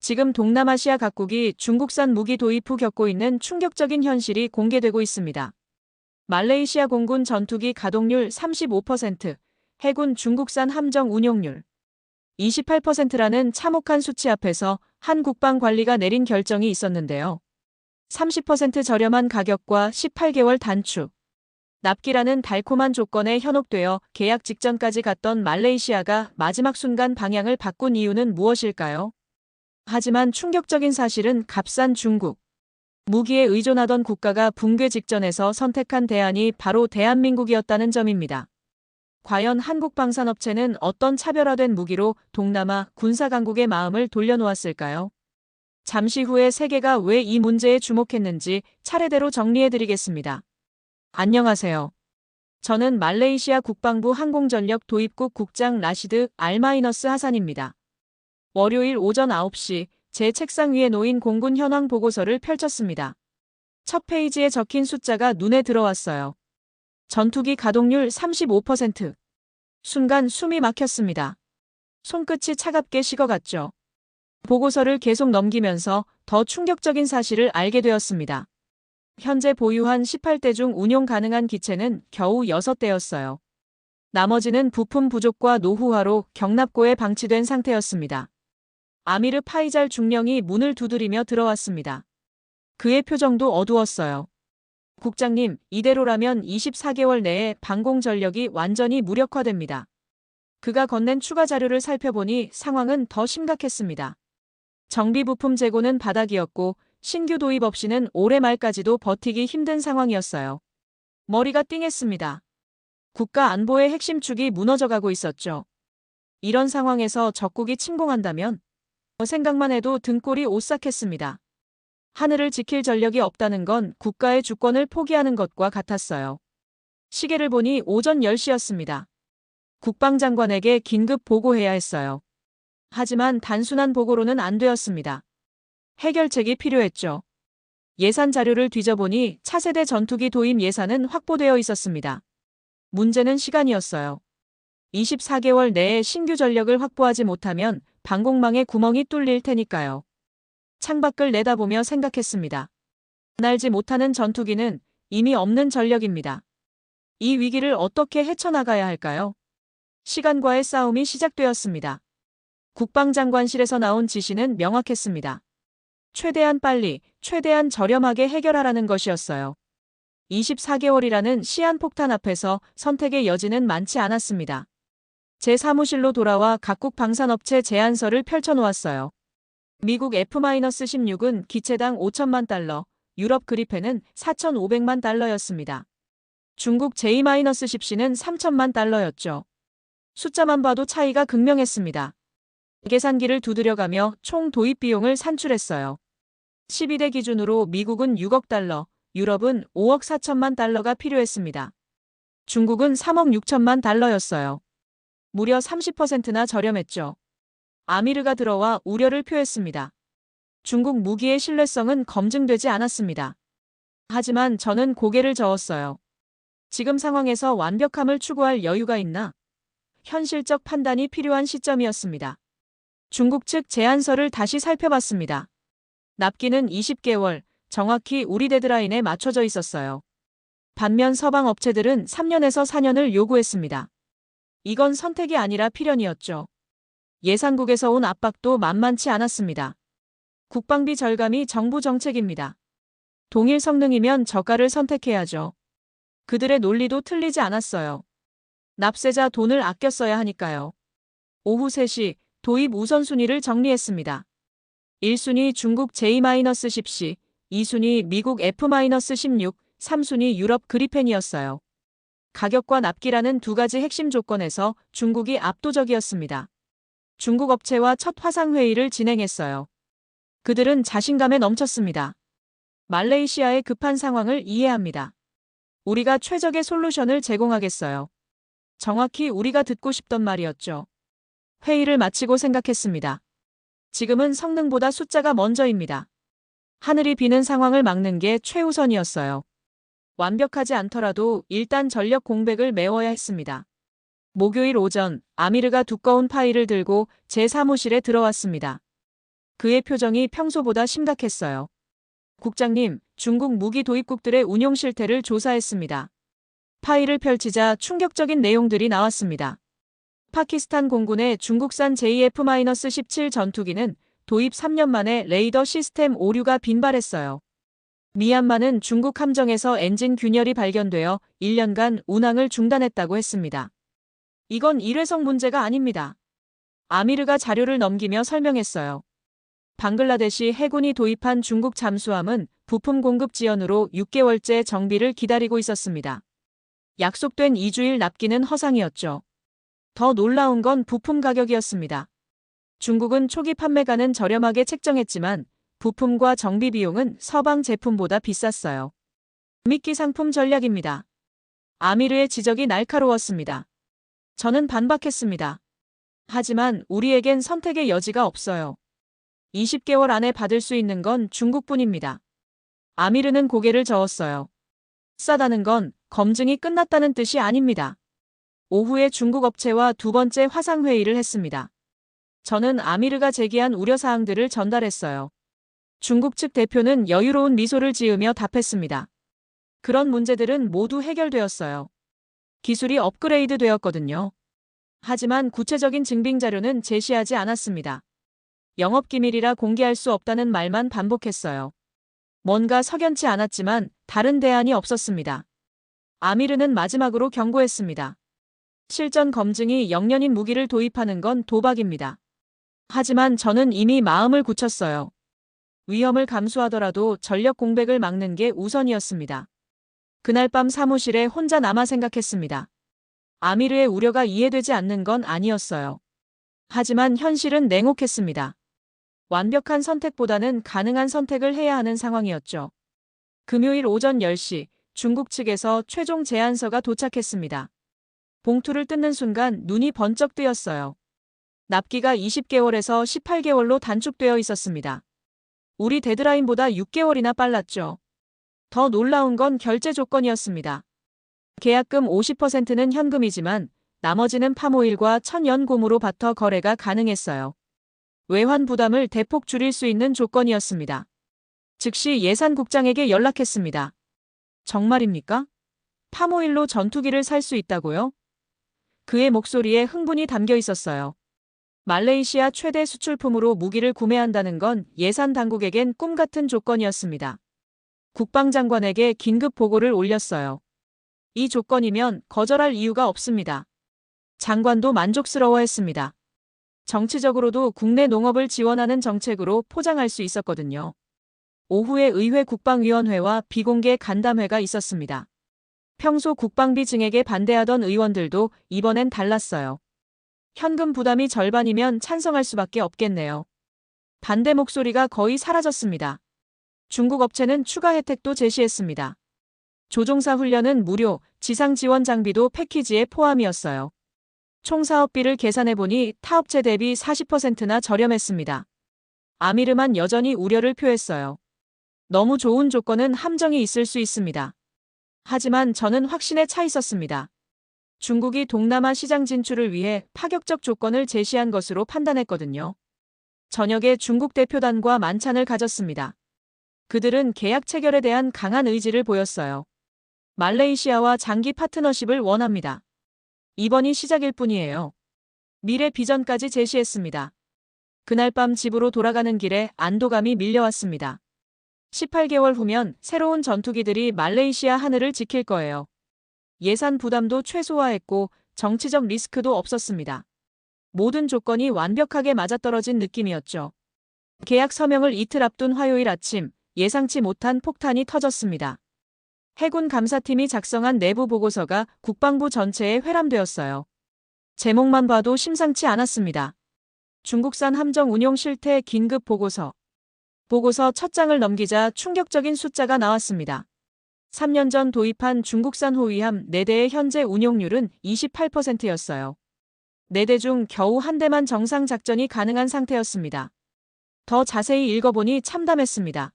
지금 동남아시아 각국이 중국산 무기 도입 후 겪고 있는 충격적인 현실이 공개되고 있습니다. 말레이시아 공군 전투기 가동률 35%, 해군 중국산 함정 운용률 28%라는 참혹한 수치 앞에서 한 국방관리가 내린 결정이 있었는데요. 30% 저렴한 가격과 18개월 단축, 납기라는 달콤한 조건에 현혹되어 계약 직전까지 갔던 말레이시아가 마지막 순간 방향을 바꾼 이유는 무엇일까요? 하지만 충격적인 사실은 값싼 중국. 무기에 의존하던 국가가 붕괴 직전에서 선택한 대안이 바로 대한민국이었다는 점입니다. 과연 한국 방산업체는 어떤 차별화된 무기로 동남아 군사강국의 마음을 돌려놓았을까요? 잠시 후에 세계가 왜 이 문제에 주목했는지 차례대로 정리해드리겠습니다. 안녕하세요. 저는 말레이시아 국방부 항공전력 도입국 국장 라시드 알마이너스 하산입니다. 월요일 오전 9시 제 책상 위에 놓인 공군 현황 보고서를 펼쳤습니다. 첫 페이지에 적힌 숫자가 눈에 들어왔어요. 전투기 가동률 35%. 순간 숨이 막혔습니다. 손끝이 차갑게 식어갔죠. 보고서를 계속 넘기면서 더 충격적인 사실을 알게 되었습니다. 현재 보유한 18대 중 운용 가능한 기체는 겨우 6대였어요. 나머지는 부품 부족과 노후화로 경납고에 방치된 상태였습니다. 아미르 파이잘 중령이 문을 두드리며 들어왔습니다. 그의 표정도 어두웠어요. 국장님, 이대로라면 24개월 내에 방공 전력이 완전히 무력화됩니다. 그가 건넨 추가 자료를 살펴보니 상황은 더 심각했습니다. 정비 부품 재고는 바닥이었고 신규 도입 없이는 올해 말까지도 버티기 힘든 상황이었어요. 머리가 띵했습니다. 국가 안보의 핵심 축이 무너져가고 있었죠. 이런 상황에서 적국이 침공한다면? 생각만 해도 등골이 오싹했습니다. 하늘을 지킬 전력이 없다는 건 국가의 주권을 포기하는 것과 같았어요. 시계를 보니 오전 10시였습니다. 국방장관에게 긴급 보고해야 했어요. 하지만 단순한 보고로는 안 되었습니다. 해결책이 필요했죠. 예산 자료를 뒤져보니 차세대 전투기 도입 예산은 확보되어 있었습니다. 문제는 시간이었어요. 24개월 내에 신규 전력을 확보하지 못하면 방공망에 구멍이 뚫릴 테니까요. 창밖을 내다보며 생각했습니다. 날지 못하는 전투기는 이미 없는 전력입니다. 이 위기를 어떻게 헤쳐나가야 할까요? 시간과의 싸움이 시작되었습니다. 국방장관실에서 나온 지시는 명확했습니다. 최대한 빨리, 최대한 저렴하게 해결하라는 것이었어요. 24개월이라는 시한폭탄 앞에서 선택의 여지는 많지 않았습니다. 제 사무실로 돌아와 각국 방산업체 제안서를 펼쳐놓았어요. 미국 F-16은 기체당 5천만 달러, 유럽 그리펜은 4,500만 달러였습니다. 중국 J-10C는 3천만 달러였죠. 숫자만 봐도 차이가 극명했습니다. 계산기를 두드려가며 총 도입 비용을 산출했어요. 12대 기준으로 미국은 6억 달러, 유럽은 5억 4천만 달러가 필요했습니다. 중국은 3억 6천만 달러였어요. 무려 30%나 저렴했죠. 아미르가 들어와 우려를 표했습니다. 중국 무기의 신뢰성은 검증되지 않았습니다. 하지만 저는 고개를 저었어요. 지금 상황에서 완벽함을 추구할 여유가 있나? 현실적 판단이 필요한 시점이었습니다. 중국 측 제안서를 다시 살펴봤습니다. 납기는 20개월, 정확히 우리 데드라인에 맞춰져 있었어요. 반면 서방 업체들은 3년에서 4년을 요구했습니다. 이건 선택이 아니라 필연이었죠. 예산국에서 온 압박도 만만치 않았습니다. 국방비 절감이 정부 정책입니다. 동일 성능이면 저가를 선택해야죠. 그들의 논리도 틀리지 않았어요. 납세자 돈을 아껴 써야 하니까요. 오후 3시 도입 우선순위를 정리했습니다. 1순위 중국 J-10C, 2순위 미국 F-16, 3순위 유럽 그리펜이었어요. 가격과 납기라는 두 가지 핵심 조건에서 중국이 압도적이었습니다. 중국 업체와 첫 화상회의를 진행했어요. 그들은 자신감에 넘쳤습니다. 말레이시아의 급한 상황을 이해합니다. 우리가 최적의 솔루션을 제공하겠어요. 정확히 우리가 듣고 싶던 말이었죠. 회의를 마치고 생각했습니다. 지금은 성능보다 숫자가 먼저입니다. 하늘이 비는 상황을 막는 게 최우선이었어요. 완벽하지 않더라도 일단 전력 공백을 메워야 했습니다. 목요일 오전 아미르가 두꺼운 파일을 들고 제 사무실에 들어왔습니다. 그의 표정이 평소보다 심각했어요. 국장님, 중국 무기 도입국들의 운용 실태를 조사했습니다. 파일을 펼치자 충격적인 내용들이 나왔습니다. 파키스탄 공군의 중국산 JF-17 전투기는 도입 3년 만에 레이더 시스템 오류가 빈발했어요. 미얀마는 중국 함정에서 엔진 균열이 발견되어 1년간 운항을 중단했다고 했습니다. 이건 일회성 문제가 아닙니다. 아미르가 자료를 넘기며 설명했어요. 방글라데시 해군이 도입한 중국 잠수함은 부품 공급 지연으로 6개월째 정비를 기다리고 있었습니다. 약속된 2주일 납기는 허상이었죠. 더 놀라운 건 부품 가격이었습니다. 중국은 초기 판매가는 저렴하게 책정했지만 부품과 정비 비용은 서방 제품보다 비쌌어요. 미끼 상품 전략입니다. 아미르의 지적이 날카로웠습니다. 저는 반박했습니다. 하지만 우리에겐 선택의 여지가 없어요. 20개월 안에 받을 수 있는 건 중국뿐입니다. 아미르는 고개를 저었어요. 싸다는 건 검증이 끝났다는 뜻이 아닙니다. 오후에 중국 업체와 두 번째 화상회의를 했습니다. 저는 아미르가 제기한 우려사항들을 전달했어요. 중국 측 대표는 여유로운 미소를 지으며 답했습니다. 그런 문제들은 모두 해결되었어요. 기술이 업그레이드 되었거든요. 하지만 구체적인 증빙 자료는 제시하지 않았습니다. 영업기밀이라 공개할 수 없다는 말만 반복했어요. 뭔가 석연치 않았지만 다른 대안이 없었습니다. 아미르는 마지막으로 경고했습니다. 실전 검증이 영년인 무기를 도입하는 건 도박입니다. 하지만 저는 이미 마음을 굳혔어요. 위험을 감수하더라도 전력 공백을 막는 게 우선이었습니다. 그날 밤 사무실에 혼자 남아 생각했습니다. 아미르의 우려가 이해되지 않는 건 아니었어요. 하지만 현실은 냉혹했습니다. 완벽한 선택보다는 가능한 선택을 해야 하는 상황이었죠. 금요일 오전 10시 중국 측에서 최종 제안서가 도착했습니다. 봉투를 뜯는 순간 눈이 번쩍 뜨였어요. 납기가 20개월에서 18개월로 단축되어 있었습니다. 우리 데드라인보다 6개월이나 빨랐죠. 더 놀라운 건 결제 조건이었습니다. 계약금 50%는 현금이지만 나머지는 파모일과 천연고무로 바터 거래가 가능했어요. 외환 부담을 대폭 줄일 수 있는 조건이었습니다. 즉시 예산국장에게 연락했습니다. 정말입니까? 파모일로 전투기를 살 수 있다고요? 그의 목소리에 흥분이 담겨 있었어요. 말레이시아 최대 수출품으로 무기를 구매한다는 건 예산 당국에겐 꿈같은 조건이었습니다. 국방장관에게 긴급 보고를 올렸어요. 이 조건이면 거절할 이유가 없습니다. 장관도 만족스러워했습니다. 정치적으로도 국내 농업을 지원하는 정책으로 포장할 수 있었거든요. 오후에 의회 국방위원회와 비공개 간담회가 있었습니다. 평소 국방비 증액에 반대하던 의원들도 이번엔 달랐어요. 현금 부담이 절반이면 찬성할 수밖에 없겠네요. 반대 목소리가 거의 사라졌습니다. 중국 업체는 추가 혜택도 제시했습니다. 조종사 훈련은 무료, 지상 지원 장비도 패키지에 포함이었어요. 총 사업비를 계산해보니 타 업체 대비 40%나 저렴했습니다. 아미르만 여전히 우려를 표했어요. 너무 좋은 조건은 함정이 있을 수 있습니다. 하지만 저는 확신에 차 있었습니다. 중국이 동남아 시장 진출을 위해 파격적 조건을 제시한 것으로 판단했거든요. 저녁에 중국 대표단과 만찬을 가졌습니다. 그들은 계약 체결에 대한 강한 의지를 보였어요. 말레이시아와 장기 파트너십을 원합니다. 이번이 시작일 뿐이에요. 미래 비전까지 제시했습니다. 그날 밤 집으로 돌아가는 길에 안도감이 밀려왔습니다. 18개월 후면 새로운 전투기들이 말레이시아 하늘을 지킬 거예요. 예산 부담도 최소화했고 정치적 리스크도 없었습니다. 모든 조건이 완벽하게 맞아떨어진 느낌이었죠. 계약 서명을 이틀 앞둔 화요일 아침, 예상치 못한 폭탄이 터졌습니다. 해군 감사팀이 작성한 내부 보고서가 국방부 전체에 회람되었어요. 제목만 봐도 심상치 않았습니다. 중국산 함정 운용 실태 긴급 보고서. 보고서 첫 장을 넘기자 충격적인 숫자가 나왔습니다. 3년 전 도입한 중국산 호위함 4대의 현재 운용률은 28%였어요. 4대 중 겨우 한 대만 정상 작전이 가능한 상태였습니다. 더 자세히 읽어보니 참담했습니다.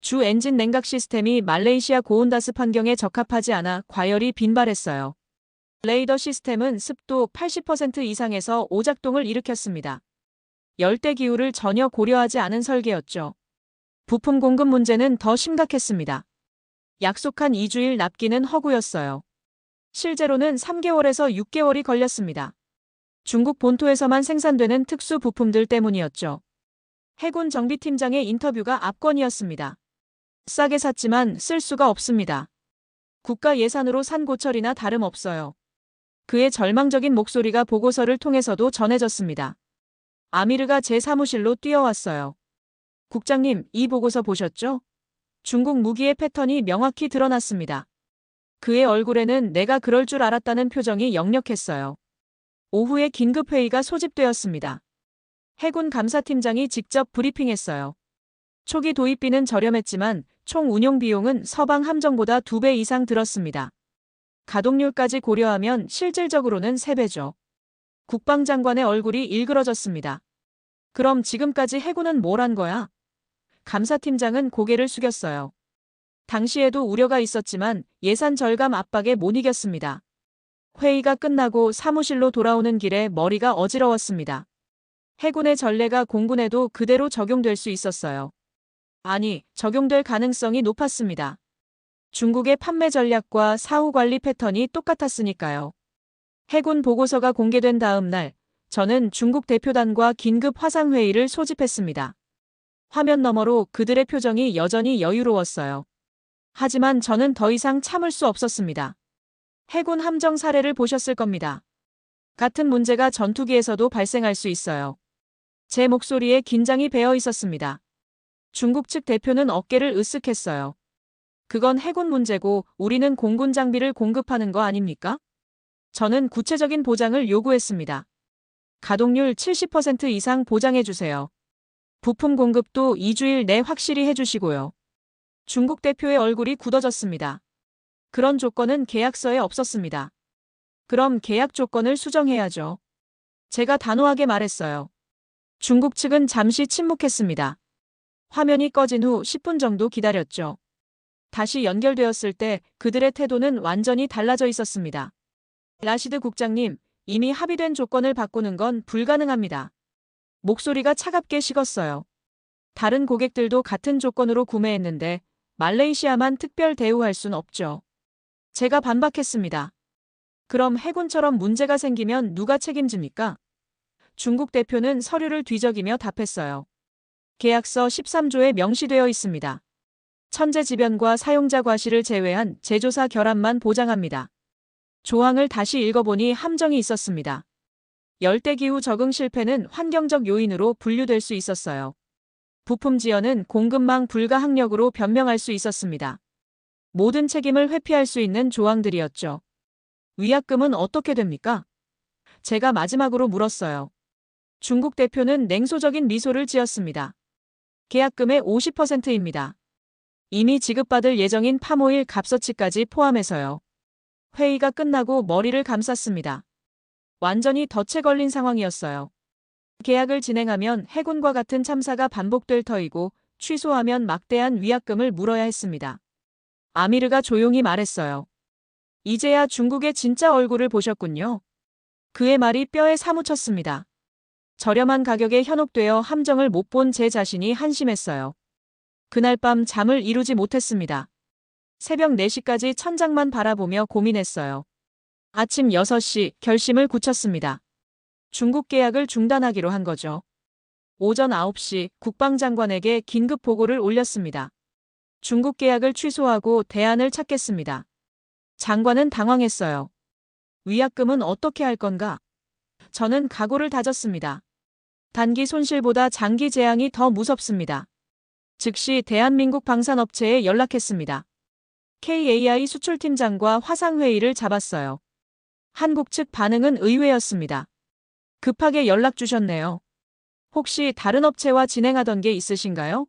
주 엔진 냉각 시스템이 말레이시아 고온다습 환경에 적합하지 않아 과열이 빈발했어요. 레이더 시스템은 습도 80% 이상에서 오작동을 일으켰습니다. 열대 기후를 전혀 고려하지 않은 설계였죠. 부품 공급 문제는 더 심각했습니다. 약속한 2주일 납기는 허구였어요. 실제로는 3개월에서 6개월이 걸렸습니다. 중국 본토에서만 생산되는 특수 부품들 때문이었죠. 해군 정비팀장의 인터뷰가 압권이었습니다. 싸게 샀지만 쓸 수가 없습니다. 국가 예산으로 산 고철이나 다름없어요. 그의 절망적인 목소리가 보고서를 통해서도 전해졌습니다. 아미르가 제 사무실로 뛰어왔어요. 국장님, 이 보고서 보셨죠? 중국 무기의 패턴이 명확히 드러났습니다. 그의 얼굴에는 내가 그럴 줄 알았다는 표정이 역력했어요. 오후에 긴급회의가 소집되었습니다. 해군 감사팀장이 직접 브리핑했어요. 초기 도입비는 저렴했지만 총 운용 비용은 서방 함정보다 2배 이상 들었습니다. 가동률까지 고려하면 실질적으로는 3배죠. 국방장관의 얼굴이 일그러졌습니다. 그럼 지금까지 해군은 뭘 한 거야? 감사팀장은 고개를 숙였어요. 당시에도 우려가 있었지만 예산 절감 압박에 못 이겼습니다. 회의가 끝나고 사무실로 돌아오는 길에 머리가 어지러웠습니다. 해군의 전례가 공군에도 그대로 적용될 수 있었어요. 아니, 적용될 가능성이 높았습니다. 중국의 판매 전략과 사후 관리 패턴이 똑같았으니까요. 해군 보고서가 공개된 다음 날, 저는 중국 대표단과 긴급 화상회의를 소집했습니다. 화면 너머로 그들의 표정이 여전히 여유로웠어요. 하지만 저는 더 이상 참을 수 없었습니다. 해군 함정 사례를 보셨을 겁니다. 같은 문제가 전투기에서도 발생할 수 있어요. 제 목소리에 긴장이 배어 있었습니다. 중국 측 대표는 어깨를 으쓱했어요. 그건 해군 문제고 우리는 공군 장비를 공급하는 거 아닙니까? 저는 구체적인 보장을 요구했습니다. 가동률 70% 이상 보장해주세요. 부품 공급도 2주일 내 확실히 해주시고요. 중국 대표의 얼굴이 굳어졌습니다. 그런 조건은 계약서에 없었습니다. 그럼 계약 조건을 수정해야죠. 제가 단호하게 말했어요. 중국 측은 잠시 침묵했습니다. 화면이 꺼진 후 10분 정도 기다렸죠. 다시 연결되었을 때 그들의 태도는 완전히 달라져 있었습니다. 라시드 국장님, 이미 합의된 조건을 바꾸는 건 불가능합니다. 목소리가 차갑게 식었어요. 다른 고객들도 같은 조건으로 구매했는데 말레이시아만 특별 대우할 순 없죠. 제가 반박했습니다. 그럼 해군처럼 문제가 생기면 누가 책임집니까? 중국 대표는 서류를 뒤적이며 답했어요. 계약서 13조에 명시되어 있습니다. 천재지변과 사용자 과실을 제외한 제조사 결함만 보장합니다. 조항을 다시 읽어보니 함정이 있었습니다. 열대기후 적응 실패는 환경적 요인으로 분류될 수 있었어요. 부품 지연은 공급망 불가항력으로 변명할 수 있었습니다. 모든 책임을 회피할 수 있는 조항들이었죠. 위약금은 어떻게 됩니까? 제가 마지막으로 물었어요. 중국 대표는 냉소적인 미소를 지었습니다. 계약금의 50%입니다. 이미 지급받을 예정인 팜오일 값어치까지 포함해서요. 회의가 끝나고 머리를 감쌌습니다. 완전히 덫에 걸린 상황이었어요. 계약을 진행하면 해군과 같은 참사가 반복될 터이고 취소하면 막대한 위약금을 물어야 했습니다. 아미르가 조용히 말했어요. 이제야 중국의 진짜 얼굴을 보셨군요. 그의 말이 뼈에 사무쳤습니다. 저렴한 가격에 현혹되어 함정을 못 본 제 자신이 한심했어요. 그날 밤 잠을 이루지 못했습니다. 새벽 4시까지 천장만 바라보며 고민했어요. 아침 6시 결심을 굳혔습니다. 중국 계약을 중단하기로 한 거죠. 오전 9시 국방장관에게 긴급 보고를 올렸습니다. 중국 계약을 취소하고 대안을 찾겠습니다. 장관은 당황했어요. 위약금은 어떻게 할 건가? 저는 각오를 다졌습니다. 단기 손실보다 장기 재앙이 더 무섭습니다. 즉시 대한민국 방산업체에 연락했습니다. KAI 수출팀장과 화상회의를 잡았어요. 한국 측 반응은 의외였습니다. 급하게 연락 주셨네요. 혹시 다른 업체와 진행하던 게 있으신가요?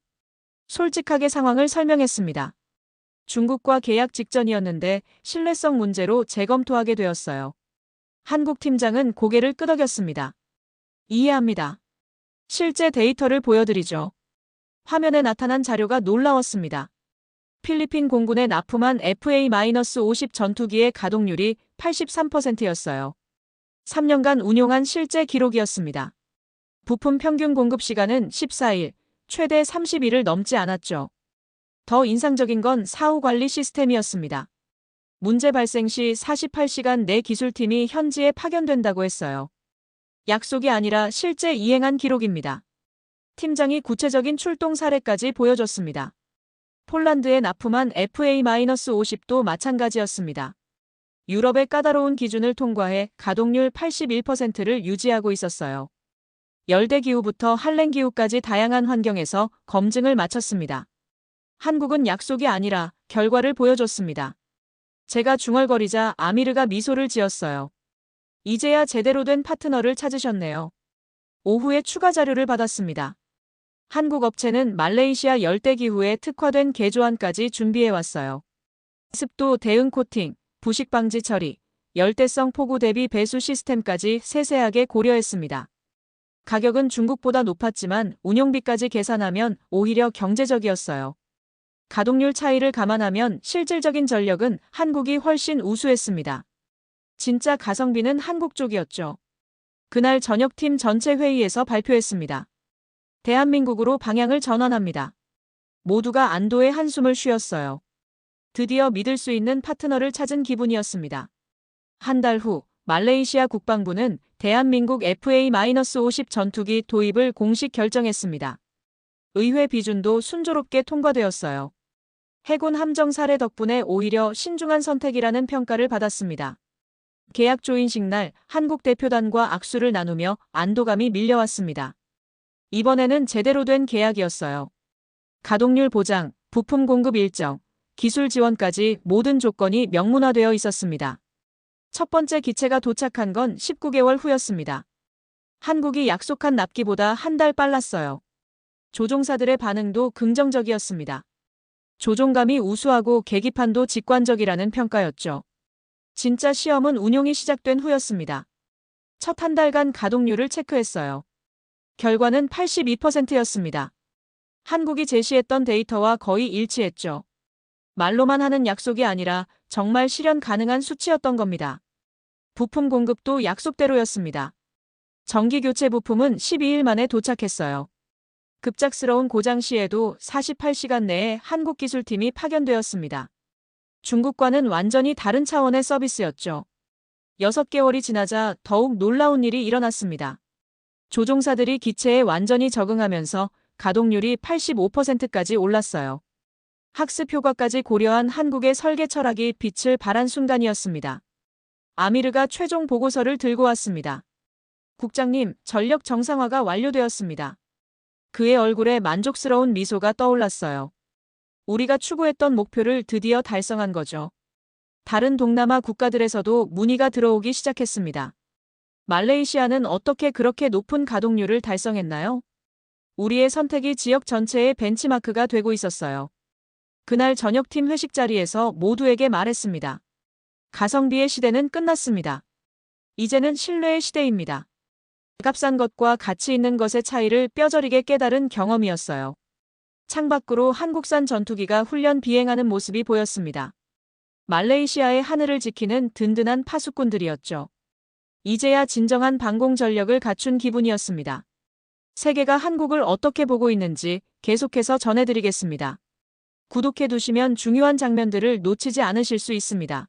솔직하게 상황을 설명했습니다. 중국과 계약 직전이었는데 신뢰성 문제로 재검토하게 되었어요. 한국 팀장은 고개를 끄덕였습니다. 이해합니다. 실제 데이터를 보여드리죠. 화면에 나타난 자료가 놀라웠습니다. 필리핀 공군에 납품한 FA-50 전투기의 가동률이 83%였어요. 3년간 운용한 실제 기록이었습니다. 부품 평균 공급 시간은 14일, 최대 30일을 넘지 않았죠. 더 인상적인 건 사후 관리 시스템이었습니다. 문제 발생 시 48시간 내 기술팀이 현지에 파견된다고 했어요. 약속이 아니라 실제 이행한 기록입니다. 팀장이 구체적인 출동 사례까지 보여줬습니다. 폴란드에 납품한 FA-50도 마찬가지였습니다. 유럽의 까다로운 기준을 통과해 가동률 81%를 유지하고 있었어요. 열대기후부터 한랭기후까지 다양한 환경에서 검증을 마쳤습니다. 한국은 약속이 아니라 결과를 보여줬습니다. 제가 중얼거리자 아미르가 미소를 지었어요. 이제야 제대로 된 파트너를 찾으셨네요. 오후에 추가 자료를 받았습니다. 한국 업체는 말레이시아 열대기후에 특화된 개조안까지 준비해왔어요. 습도 대응 코팅, 부식 방지 처리, 열대성 폭우 대비 배수 시스템까지 세세하게 고려했습니다. 가격은 중국보다 높았지만 운용비까지 계산하면 오히려 경제적이었어요. 가동률 차이를 감안하면 실질적인 전력은 한국이 훨씬 우수했습니다. 진짜 가성비는 한국 쪽이었죠. 그날 저녁 팀 전체 회의에서 발표했습니다. 대한민국으로 방향을 전환합니다. 모두가 안도의 한숨을 쉬었어요. 드디어 믿을 수 있는 파트너를 찾은 기분이었습니다. 한 달 후 말레이시아 국방부는 대한민국 FA-50 전투기 도입을 공식 결정했습니다. 의회 비준도 순조롭게 통과되었어요. 해군 함정 사례 덕분에 오히려 신중한 선택이라는 평가를 받았습니다. 계약 조인식 날 한국 대표단과 악수를 나누며 안도감이 밀려왔습니다. 이번에는 제대로 된 계약이었어요. 가동률 보장, 부품 공급 일정, 기술 지원까지 모든 조건이 명문화되어 있었습니다. 첫 번째 기체가 도착한 건 19개월 후였습니다. 한국이 약속한 납기보다 한 달 빨랐어요. 조종사들의 반응도 긍정적이었습니다. 조종감이 우수하고 계기판도 직관적이라는 평가였죠. 진짜 시험은 운용이 시작된 후였습니다. 첫 한 달간 가동률을 체크했어요. 결과는 82%였습니다. 한국이 제시했던 데이터와 거의 일치했죠. 말로만 하는 약속이 아니라 정말 실현 가능한 수치였던 겁니다. 부품 공급도 약속대로였습니다. 정기 교체 부품은 12일 만에 도착했어요. 급작스러운 고장 시에도 48시간 내에 한국 기술팀이 파견되었습니다. 중국과는 완전히 다른 차원의 서비스였죠. 6개월이 지나자 더욱 놀라운 일이 일어났습니다. 조종사들이 기체에 완전히 적응하면서 가동률이 85%까지 올랐어요. 학습 효과까지 고려한 한국의 설계 철학이 빛을 발한 순간이었습니다. 아미르가 최종 보고서를 들고 왔습니다. 국장님, 전력 정상화가 완료되었습니다. 그의 얼굴에 만족스러운 미소가 떠올랐어요. 우리가 추구했던 목표를 드디어 달성한 거죠. 다른 동남아 국가들에서도 문의가 들어오기 시작했습니다. 말레이시아는 어떻게 그렇게 높은 가동률을 달성했나요? 우리의 선택이 지역 전체의 벤치마크가 되고 있었어요. 그날 저녁팀 회식 자리에서 모두에게 말했습니다. 가성비의 시대는 끝났습니다. 이제는 신뢰의 시대입니다. 값싼 것과 가치 있는 것의 차이를 뼈저리게 깨달은 경험이었어요. 창밖으로 한국산 전투기가 훈련 비행하는 모습이 보였습니다. 말레이시아의 하늘을 지키는 든든한 파수꾼들이었죠. 이제야 진정한 방공 전력을 갖춘 기분이었습니다. 세계가 한국을 어떻게 보고 있는지 계속해서 전해드리겠습니다. 구독해 두시면 중요한 장면들을 놓치지 않으실 수 있습니다.